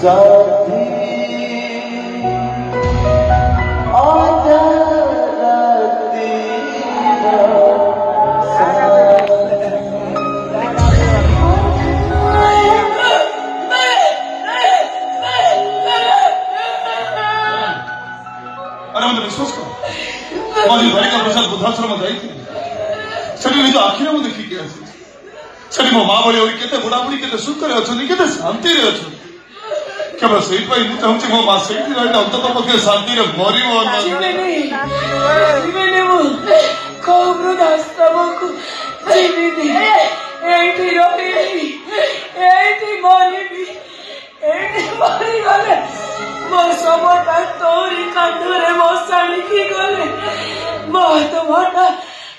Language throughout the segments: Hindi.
साथी आजा अरे मत विश्वास करो माझी बालिका प्रसाद बुद्धाश्रम जाइए सेठी निज आखिरे मु देखिक सेठी मो माँ भाई केते बुढ़ाबुढ़ी केते सुखरे अच्छा केते शांति अच्छा केवल से मुझे चाहूँ मो माँ से अंतत पक्षे शांति मर मो सबटा तोरी कांधरे बसाणी की गले मो तो मोटा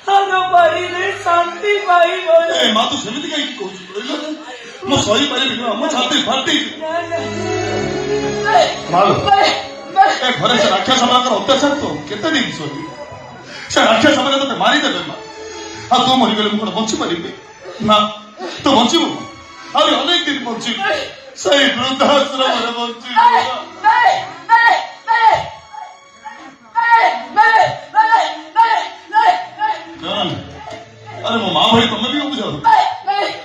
हर परिले शांति पाई गले माँ तो सेमिति कहीं कहूँ मो सही पारि मो छाती फाटी मालो ए घरे से राक्षस मानकर अत्याचार तो केते दिन सही से राक्षस माने तो मारी देबे माँ आ तू मरी गले मु कोन बंची पारिबे ना तो बंचिबो आरे अनेक दिन बंचिबो सही वृद्धाश्रम रे बंचिबो अरे मो माँ भाई तुम भी बुझाओ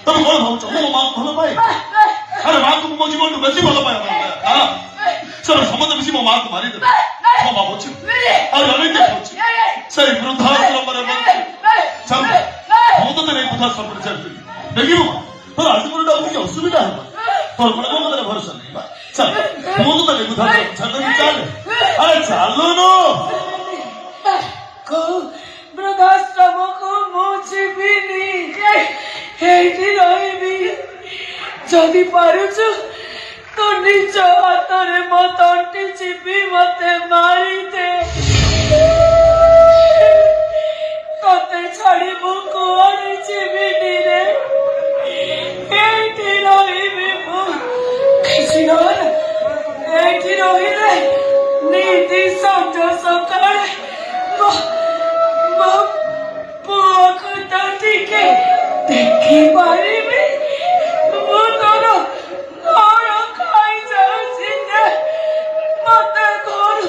तुम कौन भावुच मो माँ भल पाए अरे माँ को मो जीवन बेसी भल पाए सर समझ मिसी मो माँ को मारी दे मो माँ बची अरे अनेक बची सही वृद्धाश्रम रे बंची चल मो तो तेरे वृद्धाश्रम रे चल देखी मो पर आज को मुझे असुविधा है पर को मेरे भरोसा नहीं बा चल मो तो तेरे वृद्धाश्रम चल चल अरे चलो नो को वृद्धाश्रम को मुझे भी नहीं हेटी रही जदि पारुछु तो निज हाथरे मो तंटी चिपी मते मारी दे तते छाड़ी मु कुआड़ी चिबिनी रे हेटी रही मु किसी हेटी रही नीति संज सकाळे पुआको तो टिके देखी पारिबी मु तोर घर खाई जाउछि ने मते घर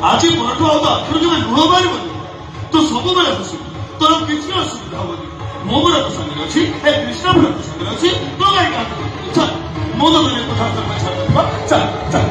আজি পরଠু ଆଉ ତ ଆଖିରୁ କେବେ ଲୁହ ବାହାରିବନି ତୁ ସବୁବେଳେ ହସିବୁ ତୋର କିଛି ଅସୁବିଧା ହବନି ମୋ ବଡ ତୋ ସାଙ୍ଗରେ ଅଛି ଏ କୃଷ୍ଣ ବଡ ତୋ ସାଙ୍ଗରେ ଅଛି ତୁ କାହିଁ କାନ୍ଦୁଛୁ ଚାଲ ମୋ ତ ତୋର କଥା ଛାଡ଼ିବା ଚାଲ ଚାଲ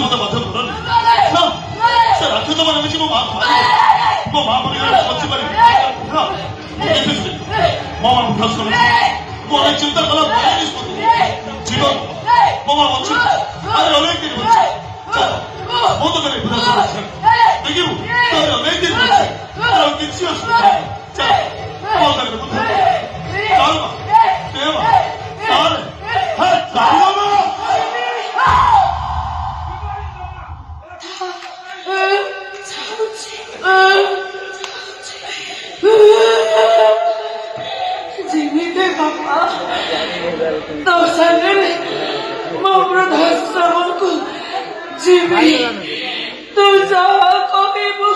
잘못한 마음에 불안해. 자, 앞에서 말하면 지금 마음 말해. 뭐 마음을 걷지 말이. 야, 이렇게 해주래. 마음을 불편스러워. 뭐 아니 지금 딱 하나 말하기 싶어도 지금 뭐만 멋지. 아니 어머니들이 멋지. 자, 모두 간에 불편스러워. 내기로 나는 어머니들이 멋지. 나는 미치었어. 자, 모두 간에 불편스러워. 나는 내가 나는 나는 Jimmy papa, dosanya mau berdosa samaku. Jimmy, dosa aku ibu,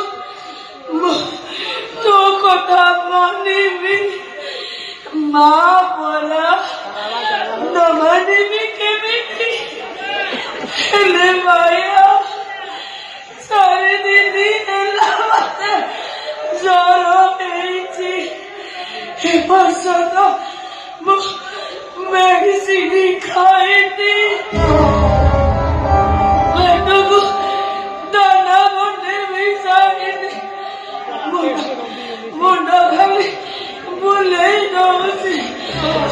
tuh kota manimi, maaflah, namanya Miki, Lebaya, sari dini elamate, zoro eci. Che passato medicini caiti vedo dana bonne visaini mona gali bulle dosi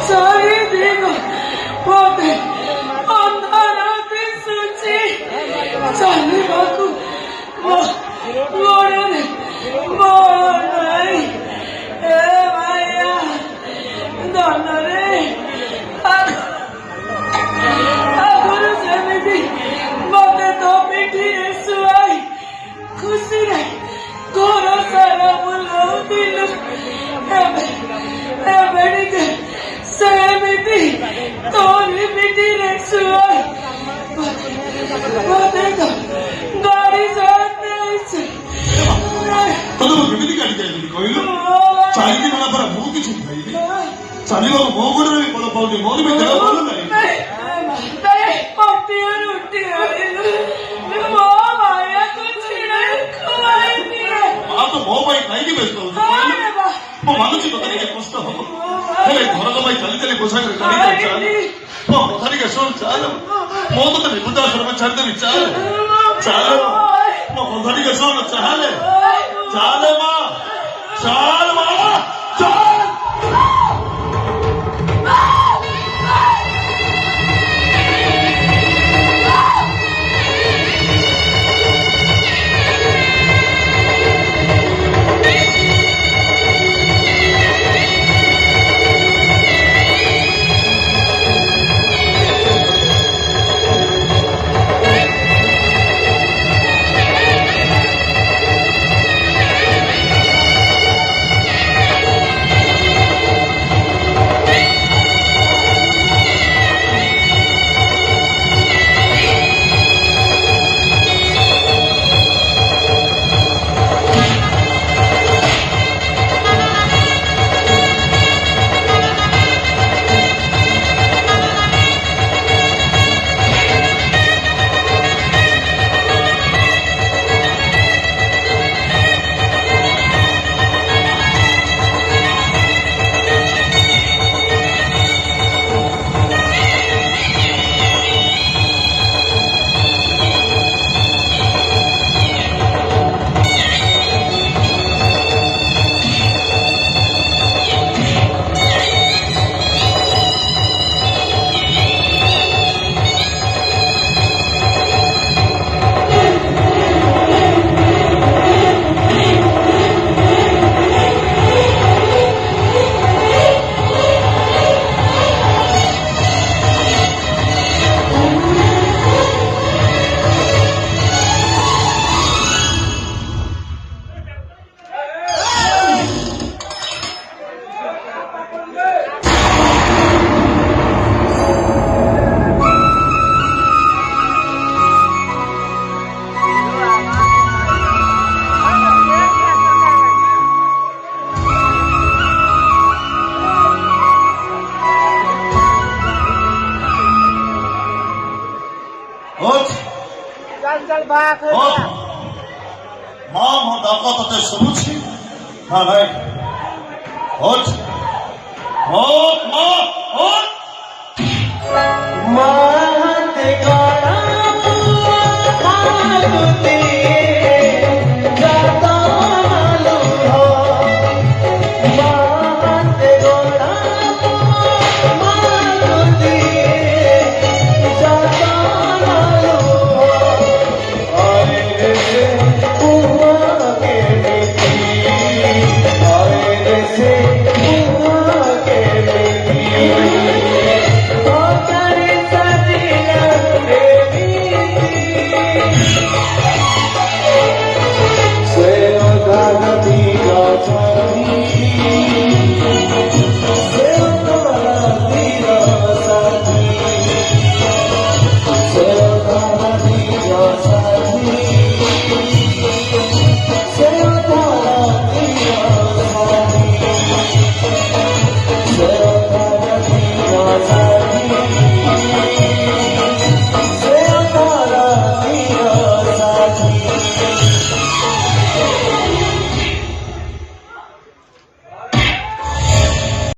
sari digo pote andana di suci sali baku morane Donare, agora seମିତି mate topiti suai, kusire, kora sara bulaudilu, ebenike seମିତି tori pitire suai, mate to gari saatneise. ତମେ କେମିତି ଗାଡ଼ି ଯାଇଥିଲି କହିଲୁ? ଚାଲିକି ଗଲା ପରେ ମୁଁ କିଛି ଖାଇଲି। ଚାଲିବାକୁ ମୋ ଗୋଡ଼ରେ ବି ବଳ ପାଉନି ମୋର ବି ଦେହ ଭଲ ନାହିଁ। ମା ତ ମୋ ପାଇଁ କାହିଁକି ବ୍ୟସ୍ତ ହଉଛି କହିଲୁ? ମୁଁ ମାନୁଛି ତତେ ଟିକେ କଷ୍ଟ ହବ ହେଲେ ଘରକ ପାଇଁ ଚାଲି ଚାଲି ପୋଷାକରେ ଗାଡ଼ି ଚାଲ ମୋ କଥା ଟିକେ ଶୁଣ ଚାଲ ମୁଁ ତତେ ବିପଦାଶ୍ରମ ଛାଡ଼ିଦେବି ଚାଲ ଚାଲ ମୋ କଥା ଟିକେ ଶୁଣ ଚାଲେ ଚାଲେ ମା ଚାଲ ମା ଚାଲ माम दाखवत ते सुरुची हा नाही होत होत मा होत मा